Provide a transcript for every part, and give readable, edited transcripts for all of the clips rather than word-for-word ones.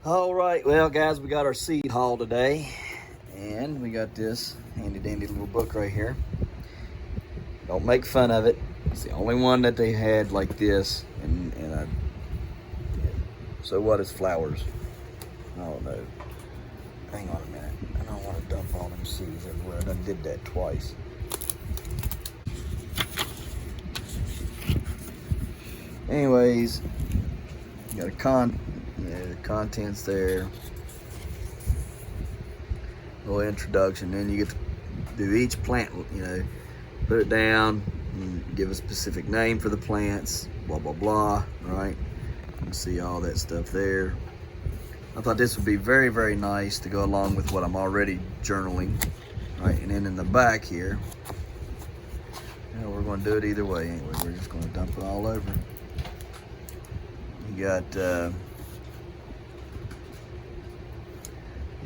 All right, well guys, we got our seed haul today, and we got this handy dandy little book right here. Don't make fun of it. It's the only one that they had like this, and so what is flowers? I don't know. Hang on a minute. I don't want to dump all them seeds everywhere. I done did that twice. Anyways, you got the contents there. Little introduction. Then you get to do each plant. Put it down and give a specific name for the plants. Blah blah blah. Right. You can see all that stuff there. I thought this would be very, very nice to go along with what I'm already journaling. Right, and then in the back here, we're going to do it either way anyway. We're just going to dump it all over. You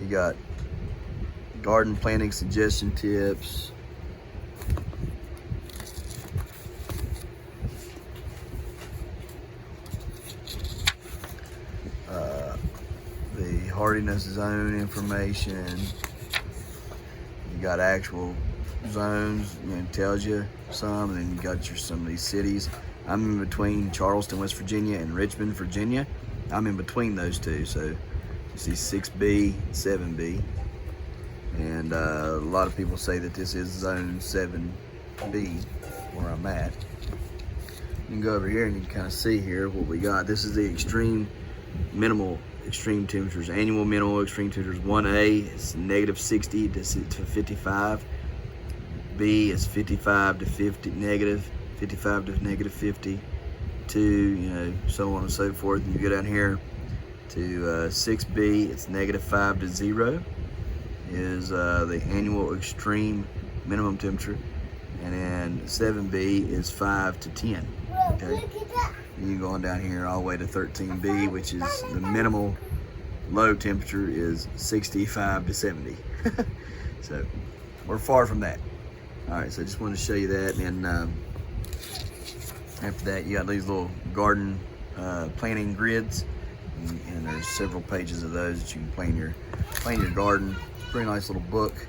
got garden planting suggestion tips. The hardiness zone information. You got actual zones, it tells you some, and then you got some of these cities. I'm in between Charleston, West Virginia and Richmond, Virginia. I'm in between those two, so you see 6B, 7B. And a lot of people say that this is zone 7B, where I'm at. You can go over here and you can kind of see here what we got. This is the minimal extreme temperatures. Annual minimal extreme temperatures. 1A is -60 to 55. B is 55 to 50, negative 55 to -50. 2, so on and so forth. And you go down here to 6B, it's -5 to 0 is the annual extreme minimum temperature. And then 7B is 5 to 10. Okay. And you go on down here all the way to 13B, which is the minimal low temperature is 65 to 70. So we're far from that. All right, so I just wanted to show you that. And after that, you got these little garden planting grids, and there's several pages of those that you can plan your garden. Pretty nice little book.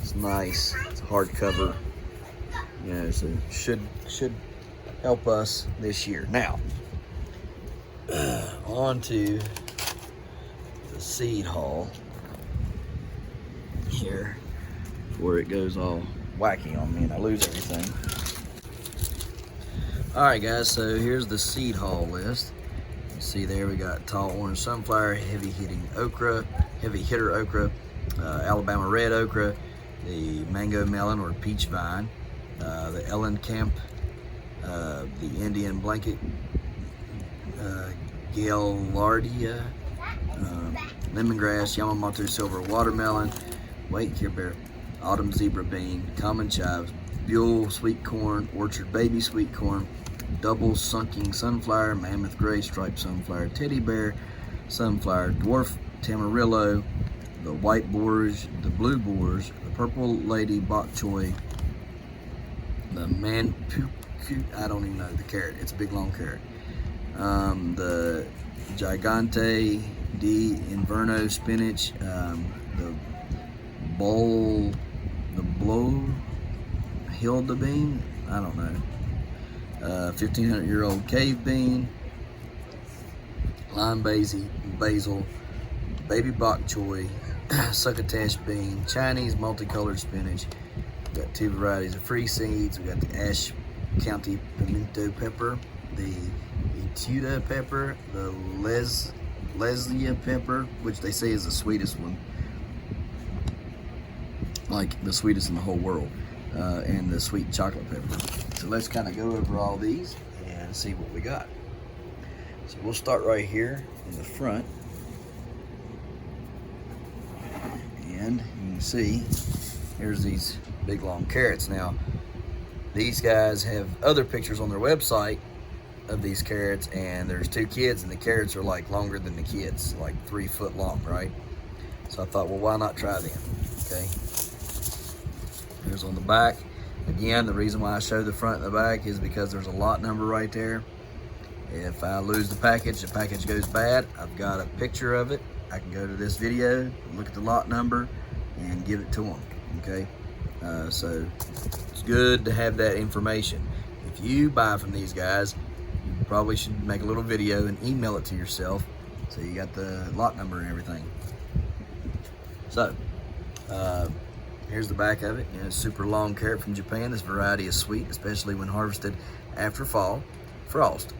It's nice. It's a hardcover. So it should help us this year. Now, on to the seed haul here, before it goes all wacky on me and I lose everything. All right, guys, so here's the seed haul list. You see there we got tall orange sunflower, heavy hitter okra, Alabama red okra, the mango melon or peach vine, the Ellen Camp, the Indian blanket, Gallardia, lemongrass, Yamamoto silver watermelon, white care bear, autumn zebra bean, common chives, Buell sweet corn, orchard baby sweet corn, double sunken sunflower, mammoth gray striped sunflower, teddy bear sunflower, dwarf tamarillo, the white borage, the blue borage, the purple lady bok choy, the I don't even know the carrot. It's a big long carrot. The Gigante di Inverno spinach, the blow Hilda bean. I don't know. 1500-year-old cave bean, lime basil, baby bok choy, succotash bean, Chinese multicolored spinach. We've got 2 varieties of free seeds. We got the County Pimento pepper, the Etuda pepper, the Leslia pepper, which they say is the sweetest one, like the sweetest in the whole world, and the sweet chocolate pepper. So let's kind of go over all these and see what we got. So we'll start right here in the front, and you can see here's these big long carrots. Now these guys have other pictures on their website of these carrots, and there's 2 kids, and the carrots are like longer than the kids, like 3 foot long, right? So I thought, well, why not try them? Okay. Here's on the back. Again, the reason why I show the front and the back is because there's a lot number right there. If I lose the package goes bad, I've got a picture of it I can go to this video, look at the lot number, and give it to them, okay? So it's good to have that information. If you buy from these guys, you probably should make a little video and email it to yourself so you got the lot number and everything. So, here's the back of it. You know, super long carrot from Japan. This variety is sweet, especially when harvested after fall frost.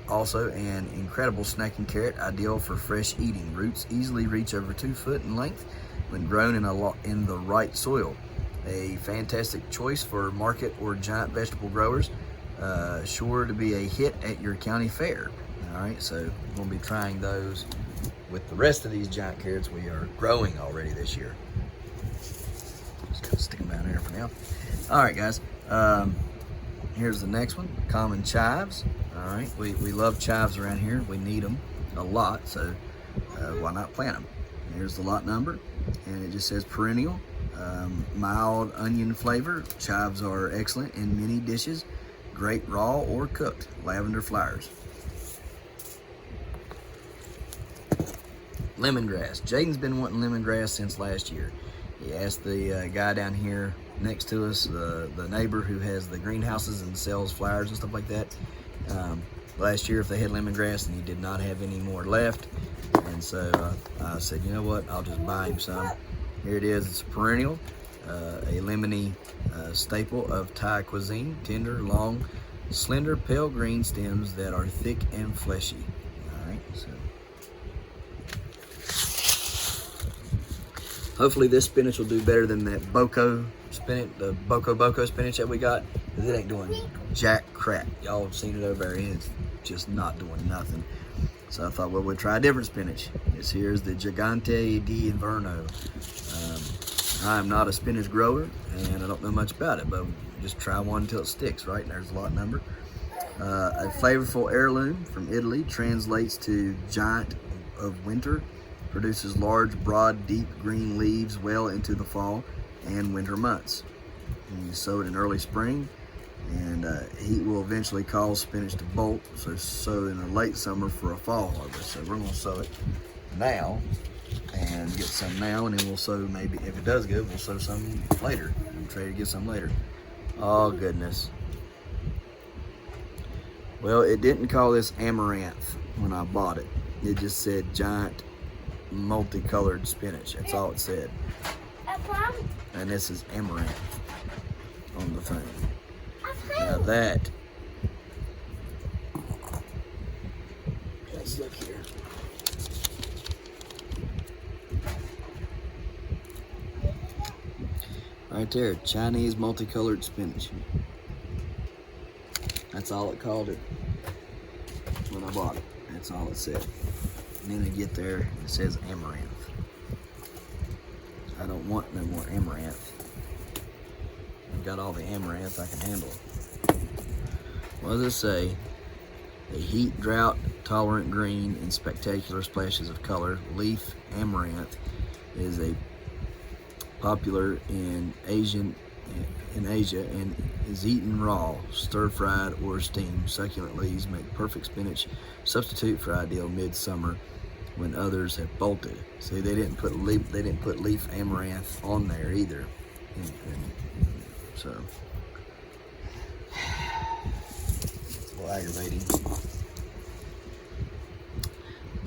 Also an incredible snacking carrot, ideal for fresh eating. Roots easily reach over 2 foot in length when grown in the right soil. A fantastic choice for market or giant vegetable growers. Sure to be a hit at your county fair. All right, so we're gonna be trying those with the rest of these giant carrots we are growing already this year. Just gonna stick them down there for now. All right, guys. Here's the next one, common chives. All right, we love chives around here. We need them a lot, so why not plant them? Here's the lot number, and it just says perennial, mild onion flavor. Chives are excellent in many dishes, great raw or cooked. Lavender flowers. Lemongrass. Jaden's been wanting lemongrass since last year. He asked the guy down here next to us, the neighbor who has the greenhouses and sells flowers and stuff like that, last year if they had lemongrass, and he did not have any more left. And so I said, you know what, I'll just buy him some. Here it is. It's a perennial, a lemony staple of Thai cuisine. Tender, long, slender, pale green stems that are thick and fleshy. All right, so hopefully this spinach will do better than that boko spinach, the boko spinach that we got, because it ain't doing jack crap. Y'all have seen it over there. It's just not doing nothing. So I thought, well, we'll try a different spinach. This here is the Gigante di Inverno. I'm not a spinach grower, and I don't know much about it, but just try one until it sticks, right? And there's the lot number. A flavorful heirloom from Italy, translates to giant of winter. Produces large, broad, deep green leaves well into the fall and winter months. And you sow it in early spring, and heat will eventually cause spinach to bolt, so sow in the late summer for a fall harvest. So we're going to sow it now and get some now, and then we'll sow, maybe if it does good, we'll sow some later. We'll try to get some later. Oh goodness. Well, it didn't call this Amaranth when I bought it. It just said giant multicolored spinach. That's all it said. And this is Amaranth on the thing. Now that, let's look here. Right there, Chinese multicolored spinach. That's all it called it when I bought it. That's all it said. And then I get there, it says Amaranth. I don't want no more Amaranth. I've got all the Amaranth I can handle. What does it say? A heat, drought, tolerant green in spectacular splashes of color. Leaf Amaranth is a popular in Asia and is eaten raw, stir-fried, or steamed. Succulent leaves make perfect spinach substitute for ideal midsummer when others have bolted. See, they didn't put leaf Amaranth on there either. So it's a little aggravating.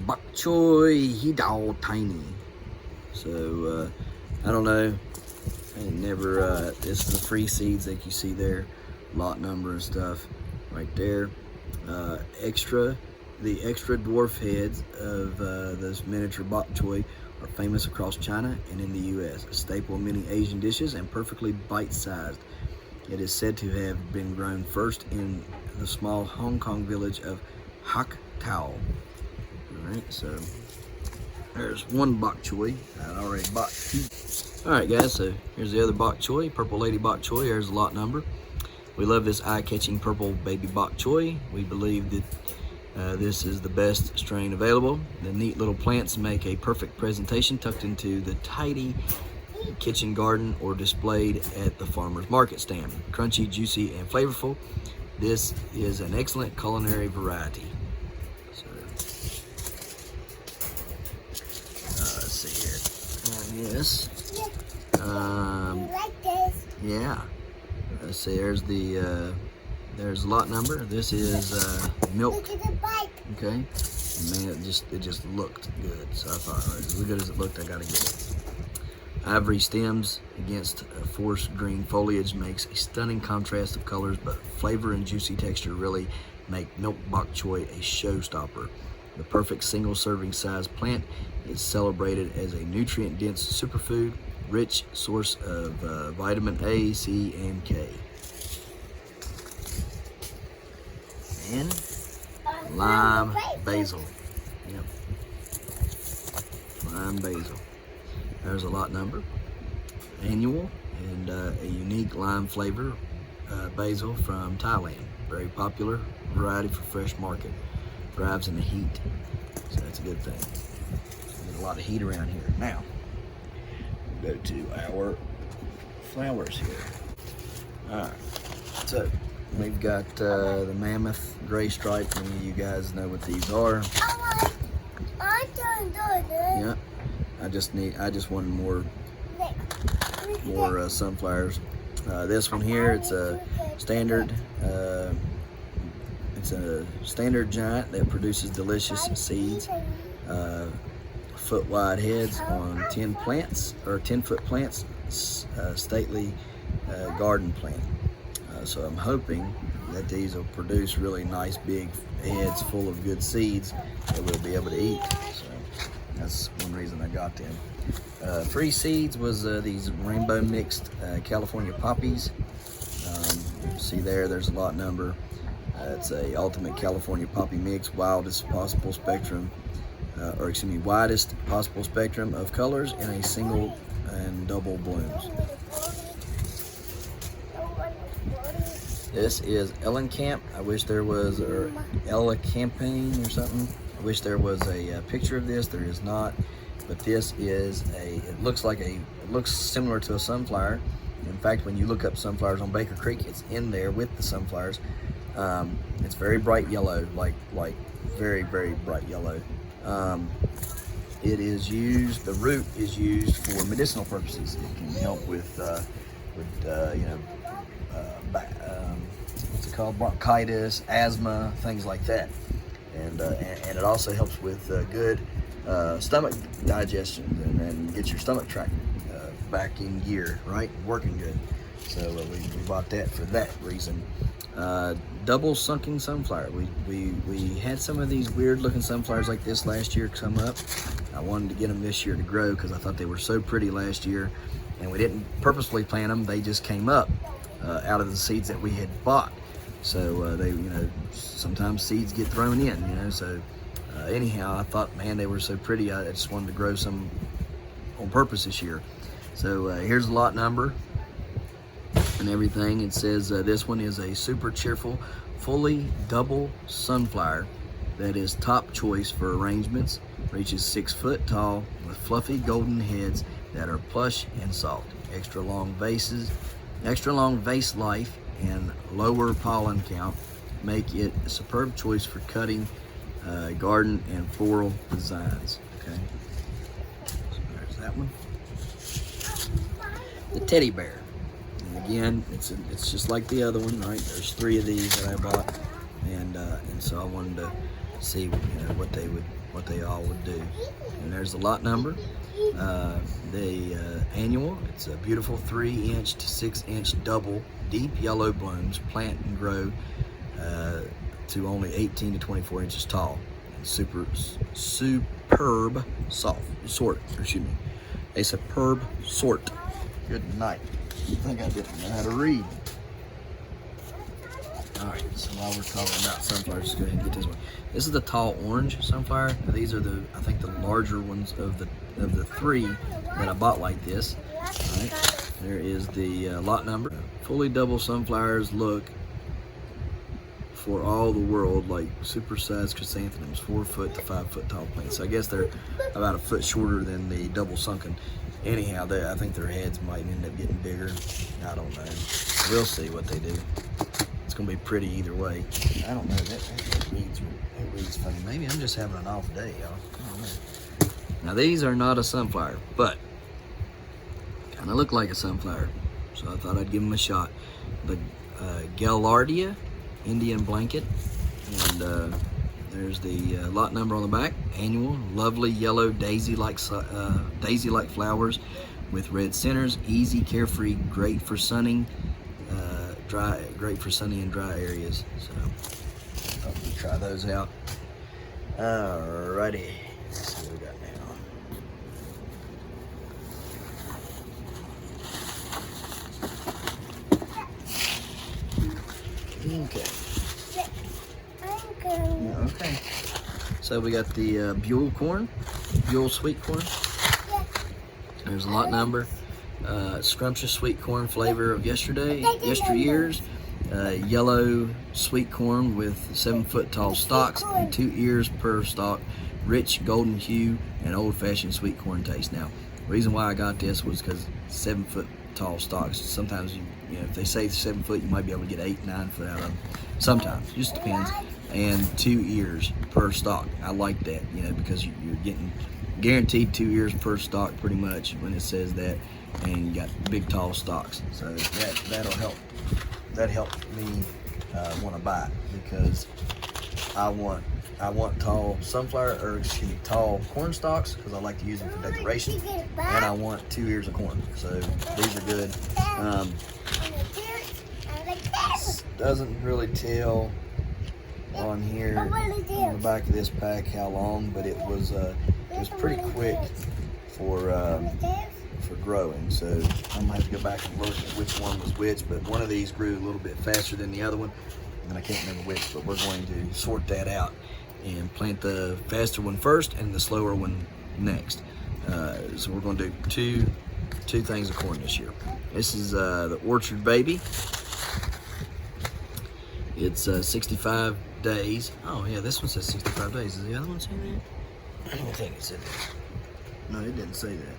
Bok choy, he all tiny. So I don't know. I ain't never. This is the free seeds that you see there, lot number and stuff, right there. The extra dwarf heads of this miniature bok choy are famous across China and in the U.S. A staple of many Asian dishes and perfectly bite-sized. It is said to have been grown first in the small Hong Kong village of Hak Tao. All right, so there's one bok choy. I already bought 2. All right, guys, so here's the other bok choy, Purple Lady bok choy. Here's the lot number. We love this eye-catching purple baby bok choy. We believe that this is the best strain available. The neat little plants make a perfect presentation tucked into the tidy kitchen garden or displayed at the farmer's market stand. Crunchy, juicy, and flavorful. This is an excellent culinary variety. So, this. You like this? Yeah. Let's see. There's lot number. This is milk. Look at the bike. Okay. Man, it just looked good. So I thought, all right, as good as it looked, I gotta get it. Ivory stems against forest green foliage makes a stunning contrast of colors, but flavor and juicy texture really make milk bok choy a showstopper. The perfect single serving size plant is celebrated as a nutrient dense superfood, rich source of vitamin A, C, and K. And lime basil. Yep. Lime basil. There's a lot number. Annual and a unique lime flavor basil from Thailand. Very popular variety for fresh market. Thrives in the heat. So that's a good thing. There's a lot of heat around here. Now, we'll go to our flowers here. Alright. So we've got the mammoth gray stripe. Many of you guys know what these are. I don't know this. Yeah. I just wanted more sunflowers. This one here, it's a standard. It's a standard giant that produces delicious seeds. Foot wide heads on 10 plants or 10-foot plants. Stately garden plant. So I'm hoping that these will produce really nice big heads full of good seeds that we'll be able to eat. So that's one reason I got them. Free seeds was these rainbow mixed California poppies. See there's a lot number. It's a ultimate California poppy mix, widest possible spectrum of colors in a single and double blooms. This is Elencamp. I wish there was, or Elecampane or something. I wish there was a picture of this. There is not, but this is it looks similar to a sunflower. In fact, when you look up sunflowers on Baker Creek, it's in there with the sunflowers. It's very bright yellow, like very, very bright yellow. It is used, the root is used for medicinal purposes. It can help with what's it called, bronchitis, asthma, things like that. And it also helps with good stomach digestion and get your stomach tract back in gear, right? Working good. So we bought that for that reason. Double sunken sunflower. We had some of these weird looking sunflowers like this last year come up. I wanted to get them this year to grow because I thought they were so pretty last year, and we didn't purposefully plant them. They just came up out of the seeds that we had bought. So they, sometimes seeds get thrown in, so anyhow, I thought, man, they were so pretty, I just wanted to grow some on purpose this year. So here's the lot number and everything. It says this one is a super cheerful, fully double sunflower that is top choice for arrangements. Reaches 6 foot tall with fluffy golden heads that are plush and soft. Extra long vase life and lower pollen count make it a superb choice for cutting garden and floral designs. Okay, so there's that one. The teddy bear. And again, it's just like the other one, right? There's 3 of these that I bought, and so I wanted to see what they all would do. And there's the lot number. The annual. It's a beautiful 3-inch to 6-inch double deep yellow blooms. Plant and grow to only 18 to 24 inches tall. And superb sort. A superb sort. Good night. I think I didn't know how to read. Alright, so while we're talking about sunflowers, let's go ahead and get this one. This is the tall orange sunflower. Now, these are I think the larger ones of the 3 that I bought like this. Alright, there is the lot number. Fully double sunflowers look for all the world like supersized chrysanthemums, 4 foot to 5 foot tall plants. So I guess they're about a foot shorter than the double sunken. Anyhow, I think their heads might end up getting bigger. I don't know. We'll see what they do. It's gonna be pretty either way. I don't know. That reads funny. Maybe I'm just having an off day, y'all. I don't know. Now these are not a sunflower, but kind of look like a sunflower, so I thought I'd give them a shot. The Gallardia Indian blanket, and there's the lot number on the back. Annual, lovely yellow daisy-like flowers with red centers. Easy, carefree, great for sunning, great for sunny and dry areas. So I'll try those out. Alrighty, let's see what we got now. Okay. Okay. So we got the Buell sweet corn. There's a lot number. Scrumptious sweet corn flavor of yesteryears. Yellow sweet corn with 7-foot tall stalks and 2 ears per stalk. Rich golden hue and old-fashioned sweet corn taste. Now, the reason why I got this was because 7-foot tall stalks. Sometimes you know, if they say 7 foot, you might be able to get 8, 9 foot out of them. Sometimes, just depends. And 2 ears per stalk. I like that, you know, because you're getting guaranteed 2 ears per stalk pretty much when it says that, and you got big tall stalks. So that'll help. That helped me want to buy it, because I want tall tall corn stalks, because I like to use them for decoration, and I want 2 ears of corn. So these are good. Doesn't really tell on here on the back of this pack how long, but it was pretty quick for growing. So I'm gonna have to go back and look at which one was which, but one of these grew a little bit faster than the other one, and I can't remember which, but we're going to sort that out and plant the faster one first and the slower one next. So we're going to do two things of corn this year. This is the Orchard Baby. It's 65 days. Oh yeah, this one says 65 days. Does the other one say that? I don't think it said that. No, it didn't say that.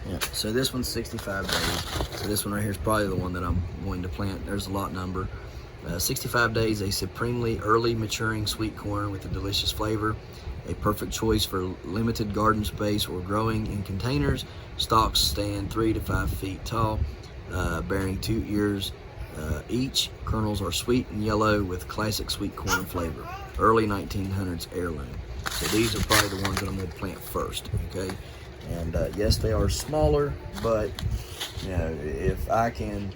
Yeah, so this one's 65 days. So this one right here is probably the one that I'm going to plant. There's a lot number. 65 days, a supremely early maturing sweet corn with a delicious flavor. A perfect choice for limited garden space or growing in containers. Stalks stand 3 to 5 feet tall, bearing 2 ears each. Kernels are sweet and yellow with classic sweet corn flavor. Early 1900s heirloom. So these are probably the ones that I'm going to plant first, okay? And yes, they are smaller, but you know, if I can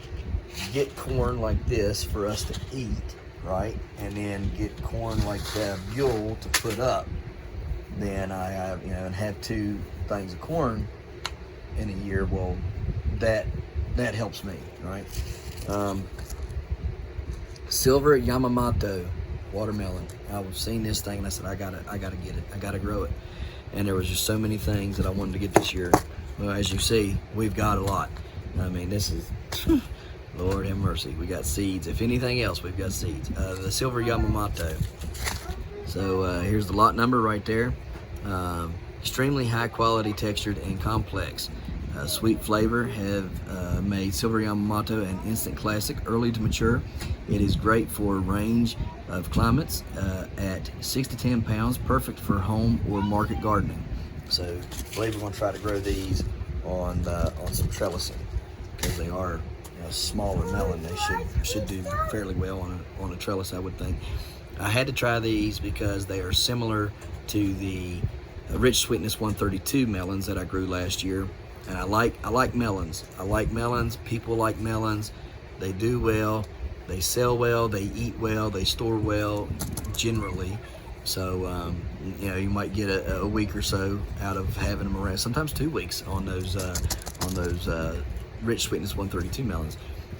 get corn like this for us to eat, right, and then get corn like that Buell to put up, then I have, you know, and have 2 things of corn in a year. Well, that helps me, right? Silver Yamamoto watermelon. I've seen this thing and I said, I gotta get it. I gotta grow it. And there was just so many things that I wanted to get this year. Well, as you see, we've got a lot. I mean, this is, Lord have mercy. We got seeds. If anything else, we've got seeds. The Silver Yamamoto. So here's the lot number right there. Extremely high quality, textured, and complex. Sweet flavor have made Silver Yamamoto an instant classic. Early to mature, it is great for a range of climates at 6 to 10 pounds, perfect for home or market gardening. So I believe we're going to try to grow these on some trellising, because they are, you know, smaller melon. They should do fairly well on a trellis, I would think. I had to try these because they are similar to the Rich Sweetness 132 melons that I grew last year. And I like melons. I like melons. People like melons. They do well. They sell well. They eat well. They store well, generally. So you know, you might get a week or so out of having them around. Sometimes 2 weeks on those Rich Sweetness 132 melons.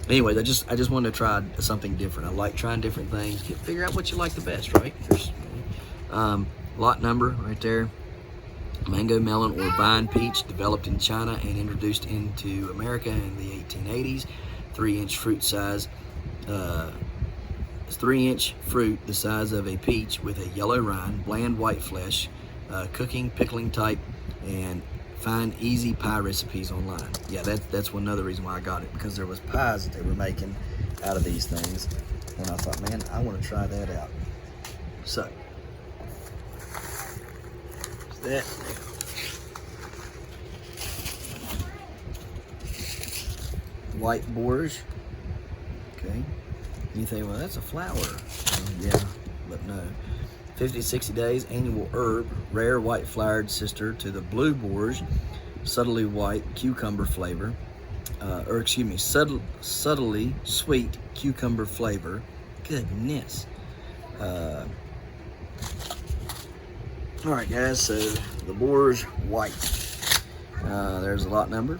Anyways, I just wanted to try something different. I like trying different things. Figure out what you like the best, right? There's lot number right there. Mango melon or vine peach, developed in China and introduced into America in the 1880s. 3-inch fruit size. 3-inch fruit the size of a peach with a yellow rind, bland white flesh, cooking, pickling type, and find easy pie recipes online. Yeah, that's another reason why I got it, because there was pies that they were making out of these things, and I thought, man, I want to try that out. So that. white borage. Okay. And you think, well, that's a flower. Yeah, but no. 50 to 60 days, annual herb, rare white flowered sister to the blue borage, subtly white cucumber flavor, subtly sweet cucumber flavor. Goodness. All right, guys, so the borage white. There's a lot number.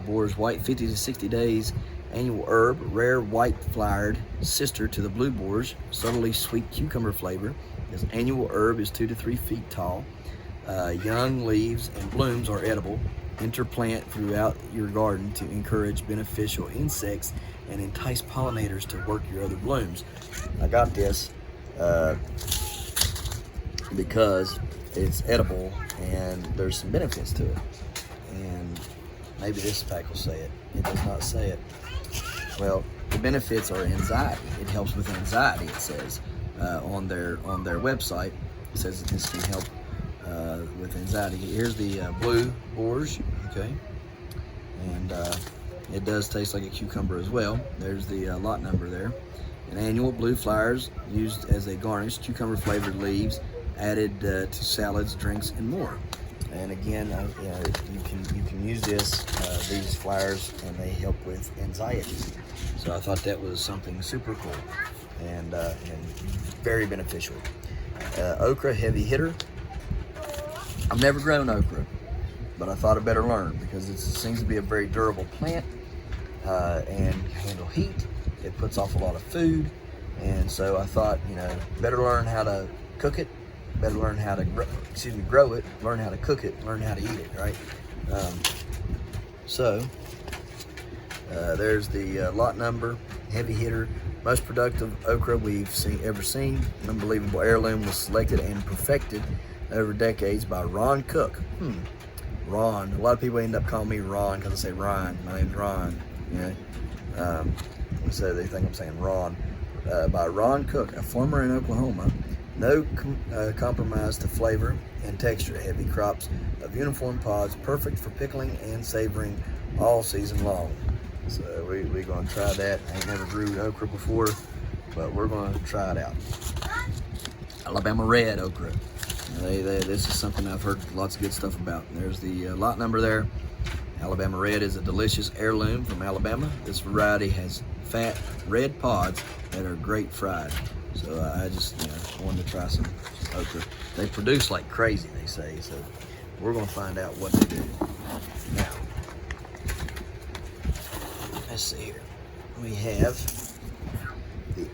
Borage white, 50 to 60 days, annual herb, rare white flowered sister to the blue borage, subtly sweet cucumber flavor. This annual herb is 2 to 3 feet tall. Young leaves and blooms are edible. Interplant throughout your garden to encourage beneficial insects and entice pollinators to work your other blooms. I got this because it's edible and there's some benefits to it. And maybe this pack will say it. It does not say it. Well, the benefits are anxiety. It helps with anxiety, it says. On their website, it says that this can help with anxiety. Here's the blue borage, okay, and it does taste like a cucumber as well. There's the lot number there. An annual blue flowers used as a garnish, cucumber flavored leaves added to salads, drinks, and more. And again, you can use these flowers, and they help with anxiety. So I thought that was something super cool and very beneficial. Okra, heavy hitter. I've never grown okra, but I thought I'd better learn because it seems to be a very durable plant and handle heat. It puts off a lot of food, and so I thought, better learn how to cook it, better learn how to grow it, learn how to cook it, learn how to eat it, right? There's the lot number, heavy hitter. Most productive okra we've ever seen. An unbelievable heirloom was selected and perfected over decades by Ron Cook. Ron. A lot of people end up calling me Ron because I say Ron. My name's Ron. So they think I'm saying Ron. By Ron Cook, a farmer in Oklahoma. No compromise to flavor and texture. Heavy crops of uniform pods, perfect for pickling and savoring all season long. So we're going to try that. I ain't never brewed okra before, but we're going to try it out. Alabama red okra. This is something I've heard lots of good stuff about. There's the lot number there. Alabama red is a delicious heirloom from Alabama. This variety has fat red pods that are great fried. So I just wanted to try some okra. They produce like crazy, they say. So we're going to find out what they do. Now, let's see here. We have the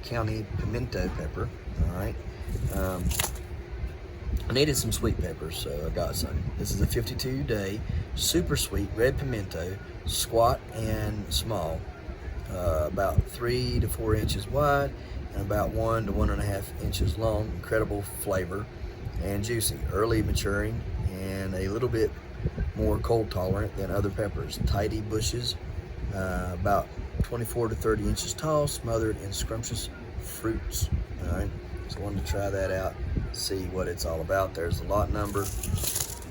County Pimento pepper. All right. I needed some sweet peppers, so I got some. This is a 52-day super sweet red pimento, squat and small, about 3 to 4 inches wide and about 1 to 1.5 inches long. Incredible flavor and juicy, early maturing, and a little bit more cold tolerant than other peppers. Tidy bushes, about 24 to 30 inches tall, smothered in scrumptious fruits. All right, so I wanted to try that out, see what it's all about. There's the lot number,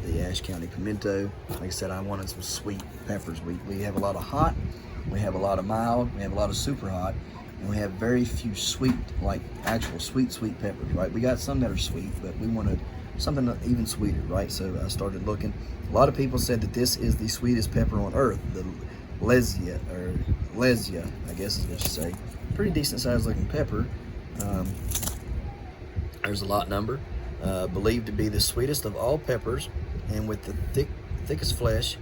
the County Pimento. Like I said, I wanted some sweet peppers. We have a lot of hot, we have a lot of mild, we have a lot of super hot, and we have very few sweet, like actual sweet peppers, right? We got some that are sweet, but we wanted something even sweeter, right? So I started looking. A lot of people said that this is the sweetest pepper on earth, the Lesia, I guess is what you say. Pretty decent sized looking pepper. There's a lot number. Believed to be the sweetest of all peppers, and with the thickest flesh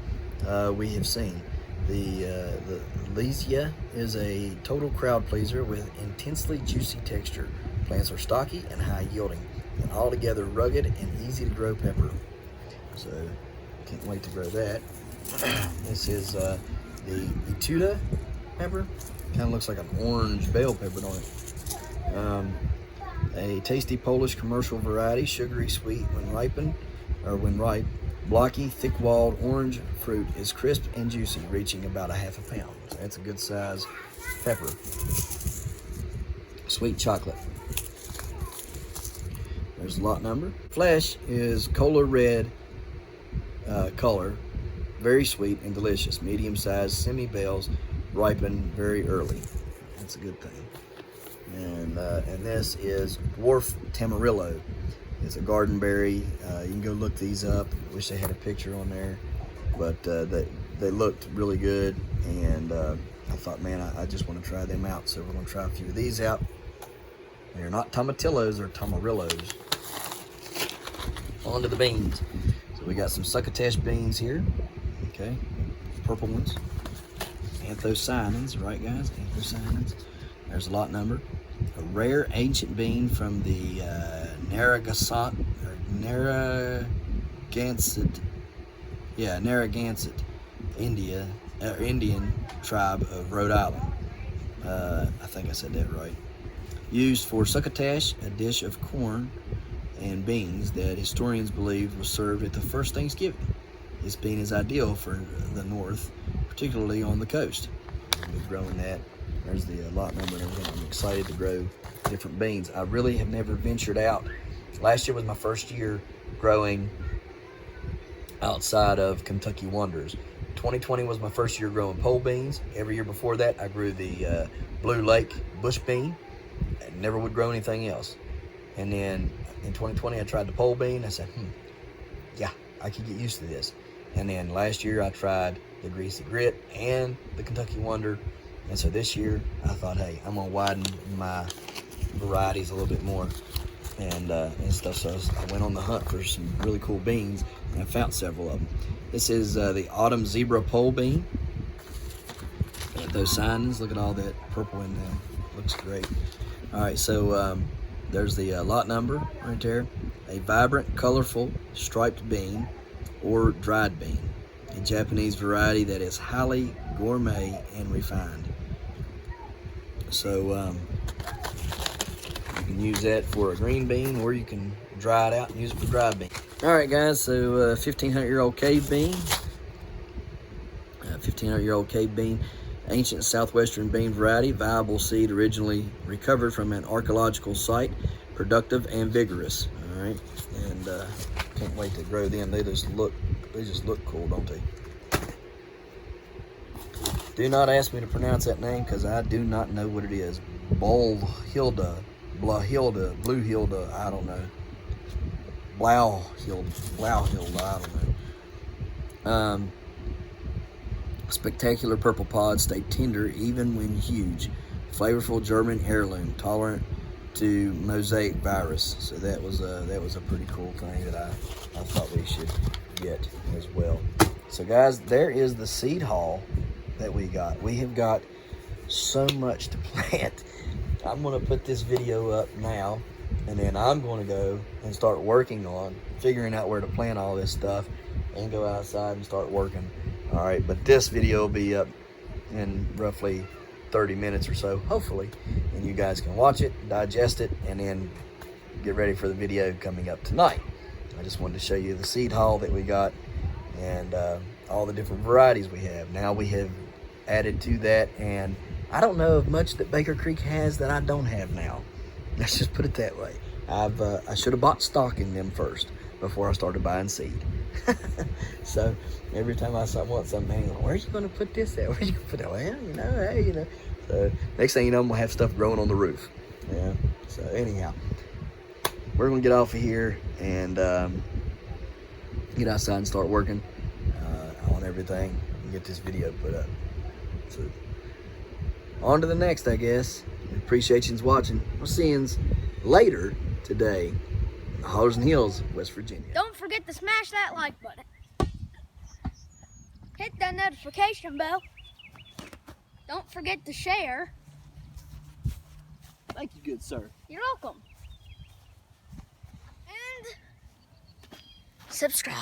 we have seen. The Lesia is a total crowd pleaser with intensely juicy texture. Plants are stocky and high yielding, and altogether rugged and easy to grow pepper. So can't wait to grow that. This is the Etuda pepper. Kind of looks like an orange bell pepper, don't it? A tasty Polish commercial variety, sugary sweet when ripe. Blocky, thick-walled orange fruit is crisp and juicy, reaching about 1/2 pound. So that's a good size pepper. Sweet chocolate. There's a lot number. Flesh is cola red color, very sweet and delicious. Medium-sized semi-bales, ripen very early. That's a good thing. And this is Dwarf Tamarillo. It's a garden berry. You can go look these up. I wish they had a picture on there, but they looked really good, and I thought, man, I just want to try them out. So we're going to try a few of these out. They're not tomatillos, they're tamarillos. On to the beans. So we got some succotash beans here. Okay, purple ones. Anthocyanins, right guys? Anthocyanins. There's a lot number. A rare ancient bean from the Narragansett, Indian tribe of Rhode Island. I think I said that right. Used for succotash, a dish of corn and beans that historians believe was served at the first Thanksgiving. This bean is ideal for the north, particularly on the coast. We'll be growing that. There's the lot number and everything. I'm excited to grow different beans. I really have never ventured out. Last year was my first year growing outside of Kentucky Wonders. 2020 was my first year growing pole beans. Every year before that, I grew the Blue Lake bush bean. I never would grow anything else. And then in 2020, I tried the pole bean. I said, yeah, I could get used to this. And then last year, I tried the Greasy Grit and the Kentucky Wonder. And so this year, I thought, hey, I'm gonna widen my varieties a little bit more and stuff. So I went on the hunt for some really cool beans, and I found several of them. This is the Autumn Zebra Pole Bean. Those signings, look at all that purple in them. Looks great. All right, so there's the lot number right there. A vibrant, colorful, striped bean or dried bean. A Japanese variety that is highly gourmet and refined. So you can use that for a green bean, or you can dry it out and use it for dried bean. All right, guys, so 1,500-year-old cave bean. 1,500-year-old cave bean. Ancient southwestern bean variety, viable seed originally recovered from an archaeological site, productive and vigorous. All right, and can't wait to grow them. They just look cool, don't they? Do not ask me to pronounce that name because I do not know what it is. Blauhilda, I don't know. Blauhilda, I don't know. Spectacular purple pods stay tender even when huge. Flavorful German heirloom, tolerant to mosaic virus. So that was a pretty cool thing that I thought we should get as well. So guys, there is the seed haul that we got. We have got so much to plant. I'm gonna put this video up now, and then I'm gonna go and start working on figuring out where to plant all this stuff and go outside and start working. All right, but this video will be up in roughly 30 minutes or so, hopefully, and you guys can watch it, digest it, and then get ready for the video coming up tonight. I just wanted to show you the seed haul that we got and all the different varieties we have. Now we have added to that, and I don't know of much that Baker Creek has that I don't have now. Let's just put it that way. I should have bought stock in them first before I started buying seed. So every time I want something, where are you going to put this at? Where are you going to put it? Well, hey. So next thing you know, I'm going to have stuff growing on the roof. Yeah. So anyhow, we're going to get off of here and get outside and start working on everything and get this video put up. So on to the next, I guess. Appreciate you watching. We'll see you later today in the Hollers and Hills, West Virginia. Don't forget to smash that like button. Hit that notification bell. Don't forget to share. Thank you, good sir. You're welcome. And subscribe.